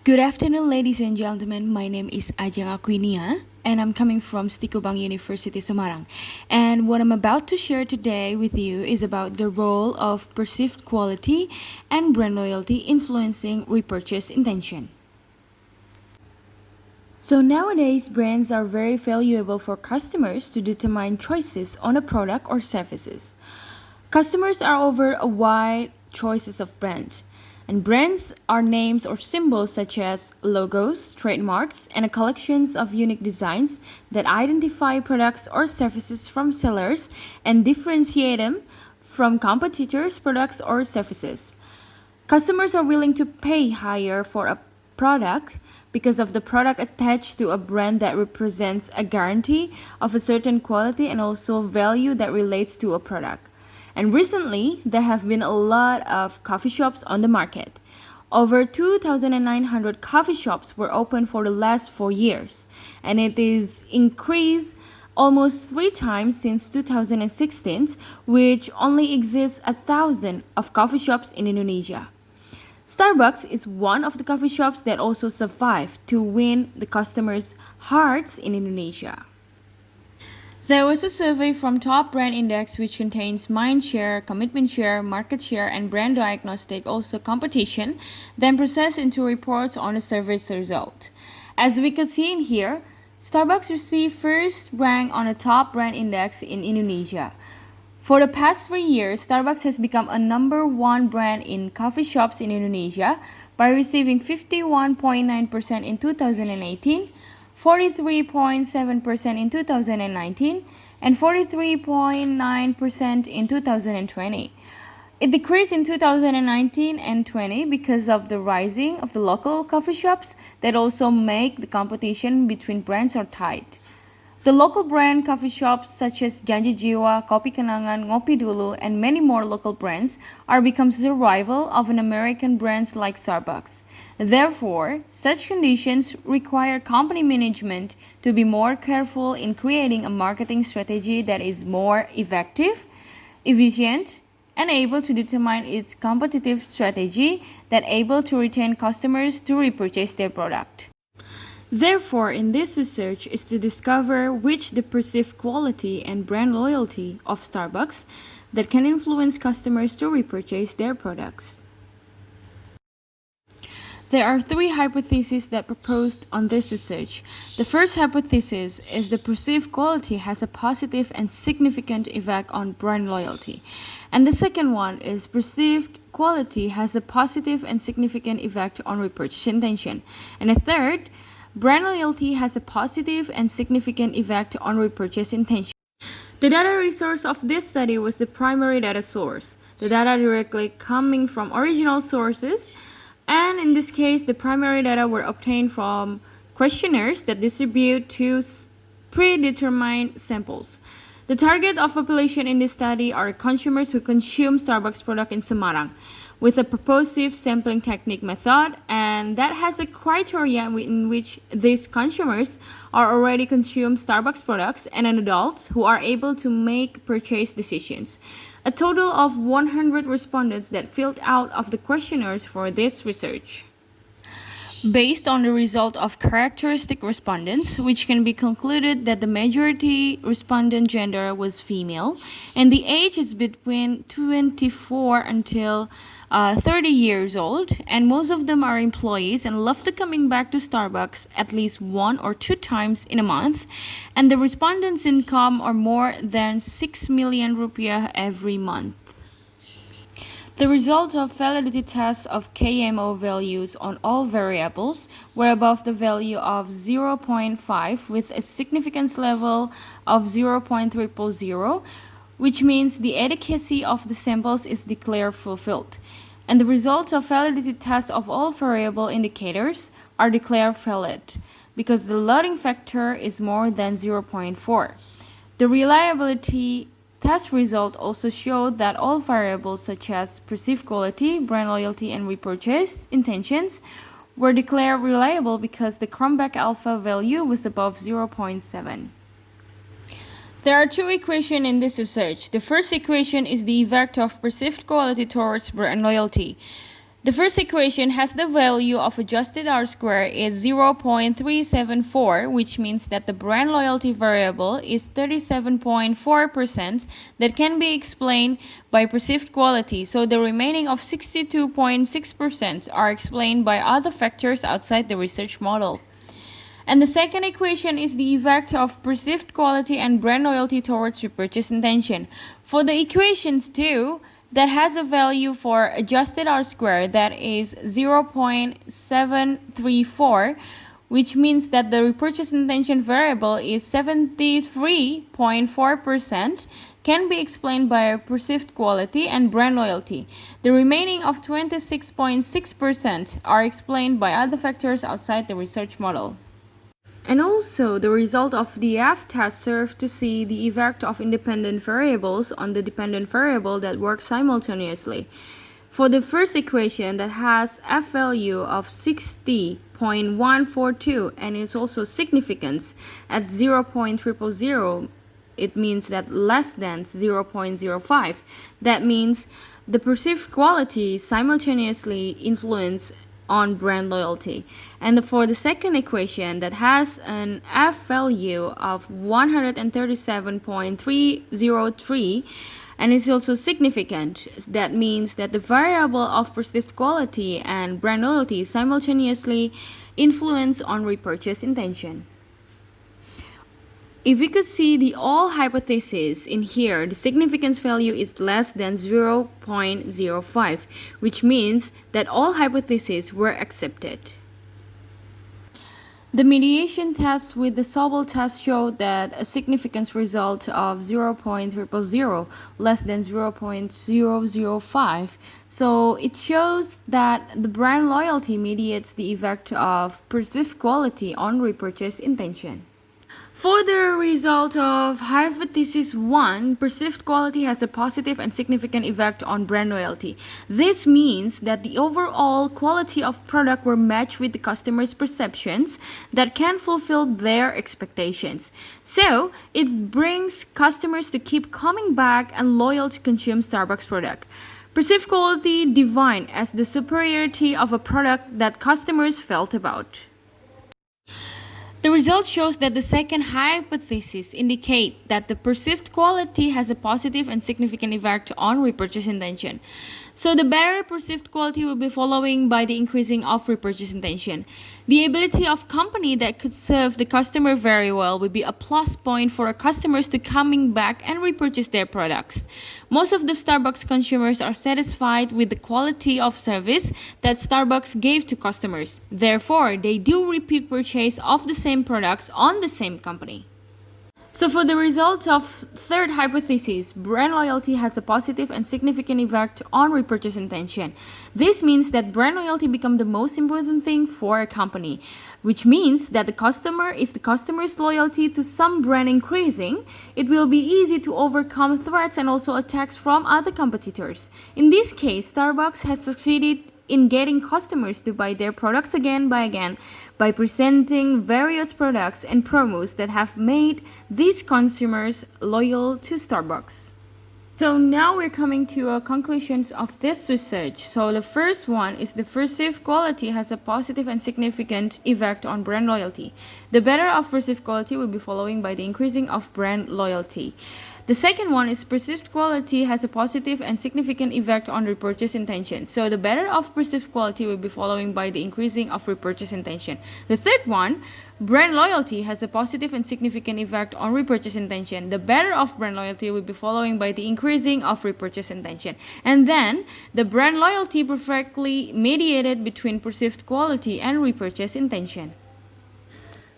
Good afternoon, ladies and gentlemen. My name is Ajeng Aquinia, and I'm coming from ICOBAME University, Semarang. And what I'm about to share today with you is about the role of perceived quality and brand loyalty influencing repurchase intention. So nowadays, brands are very valuable for customers to determine choices on a product or services. Customers are over a wide choices of brands. And brands are names or symbols such as logos, trademarks, and a collections of unique designs that identify products or services from sellers and differentiate them from competitors' products or services. Customers are willing to pay higher for a product because of the product attached to a brand that represents a guarantee of a certain quality and also value that relates to a product. And recently, there have been a lot of coffee shops on the market. Over 2,900 coffee shops were open for the last 4 years, and it is increased almost 3 times since 2016, which only exists 1,000 of coffee shops in Indonesia. Starbucks is one of the coffee shops that also survived to win the customers' hearts in Indonesia. There was a survey from Top Brand Index which contains mind share, commitment share, market share, and brand diagnostic, also competition, then processed into reports on the survey's result. As we can see in here, Starbucks received first rank on the Top Brand Index in Indonesia. For the past 3 years, Starbucks has become a number 1 brand in coffee shops in Indonesia by receiving 51.9% in 2018, 43.7% in 2019, and 43.9% in 2020. It decreased in 2019 and 20 because of the rising of the local coffee shops that also make the competition between brands are tight. The local brand coffee shops such as Janji Jiwa, Kopi Kenangan, Ngopi Dulu, and many more local brands are become the rival of an American brands like Starbucks. Therefore, such conditions require company management to be more careful in creating a marketing strategy that is more effective, efficient, and able to determine its competitive strategy that able to retain customers to repurchase their product. Therefore, in this research is to discover which the perceived quality and brand loyalty of Starbucks that can influence customers to repurchase their products. There are 3 hypotheses that proposed on this research. The first hypothesis is the perceived quality has a positive and significant effect on brand loyalty. And the second one is perceived quality has a positive and significant effect on repurchase intention. And the third, brand loyalty has a positive and significant effect on repurchase intention. The data resource of this study was the primary data source, the data directly coming from original sources. And in this case, the primary data were obtained from questionnaires that distribute to predetermined samples. The target of population in this study are consumers who consume Starbucks product in Semarang with a purposive sampling technique method, and that has a criteria in which these consumers are already consume Starbucks products and adults who are able to make purchase decisions. A total of 100 respondents that filled out of the questionnaires for this research. Based on the result of characteristic respondents, which can be concluded that the majority respondent gender was female, and the age is between 24 until 30 years old, and most of them are employees and love to coming back to Starbucks at least 1 or 2 times in a month, and the respondents' income are more than 6 million rupiah every month. The results of validity tests of KMO values on all variables were above the value of 0.5 with a significance level of 0.000, which means the adequacy of the samples is declared fulfilled. And the results of validity tests of all variable indicators are declared valid because the loading factor is more than 0.4. The reliability test result also showed that all variables such as perceived quality, brand loyalty, and repurchase intentions were declared reliable because the Cronbach alpha value was above 0.7. There are 2 equations in this research. The first equation is the effect of perceived quality towards brand loyalty. The first equation has the value of adjusted R-square is 0.374, which means that the brand loyalty variable is 37.4% that can be explained by perceived quality, so the remaining of 62.6% are explained by other factors outside the research model. And the second equation is the effect of perceived quality and brand loyalty towards repurchase intention. For the equations 2, that has a value for adjusted R-square that is 0.734, which means that the repurchase intention variable is 73.4%, can be explained by perceived quality and brand loyalty. The remaining of 26.6% are explained by other factors outside the research model. And also, the result of the F-test served to see the effect of independent variables on the dependent variable that work simultaneously. For the first equation that has F value of 60.142 and is also significance at 0.000, it means that less than 0.05. That means the perceived quality simultaneously influence on brand loyalty. And for the second equation that has an F value of 137.303 and is also significant, that means that the variable of perceived quality and brand loyalty simultaneously influence on repurchase intention. If we could see the all hypotheses in here, the significance value is less than 0.05, which means that all hypotheses were accepted. The mediation test with the Sobel test showed that a significance result of 0.000, less than 0.005. So it shows that the brand loyalty mediates the effect of perceived quality on repurchase intention. For the result of Hypothesis 1, perceived quality has a positive and significant effect on brand loyalty. This means that the overall quality of product were matched with the customer's perceptions that can fulfill their expectations. So, it brings customers to keep coming back and loyal to consume Starbucks product. Perceived quality defined as the superiority of a product that customers felt about. The result shows that the second hypothesis indicate that the perceived quality has a positive and significant effect on repurchase intention. So the better perceived quality will be following by the increasing of repurchase intention. The ability of company that could serve the customer very well will be a plus point for customers to coming back and repurchase their products. Most of the Starbucks consumers are satisfied with the quality of service that Starbucks gave to customers. Therefore, they do repeat purchase of the same products on the same company. So for the result of third hypothesis, brand loyalty has a positive and significant effect on repurchase intention. This means that brand loyalty becomes the most important thing for a company, which means that if the customer's loyalty to some brand increasing, it will be easy to overcome threats and also attacks from other competitors. In this case, Starbucks has succeeded in getting customers to buy their products again by presenting various products and promos that have made these consumers loyal to Starbucks. So now we're coming to conclusions of this research. So the first one is the perceived quality has a positive and significant effect on brand loyalty. The better of perceived quality will be following by the increasing of brand loyalty. The second one is perceived quality has a positive and significant effect on repurchase intention. So the better of perceived quality will be following by the increasing of repurchase intention. The third one, brand loyalty has a positive and significant effect on repurchase intention. The better of brand loyalty will be following by the increasing of repurchase intention. And then the brand loyalty perfectly mediated between perceived quality and repurchase intention.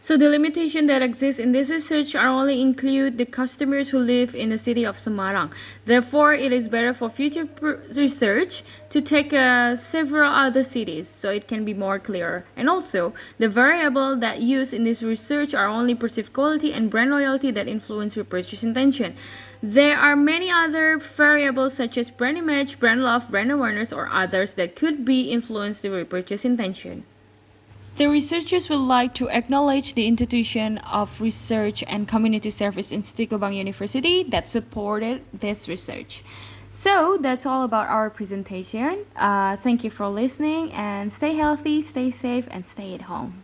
So the limitation that exists in this research are only include the customers who live in the city of Semarang. Therefore, it is better for future research to take several other cities so it can be more clear. And also, the variable that used in this research are only perceived quality and brand loyalty that influence repurchase intention. There are many other variables such as brand image, brand love, brand awareness, or others that could be influenced the repurchase intention. The researchers would like to acknowledge the institution of research and community service in ICOBAME University that supported this research. So that's all about our presentation. Thank you for listening, and stay healthy, stay safe, and stay at home.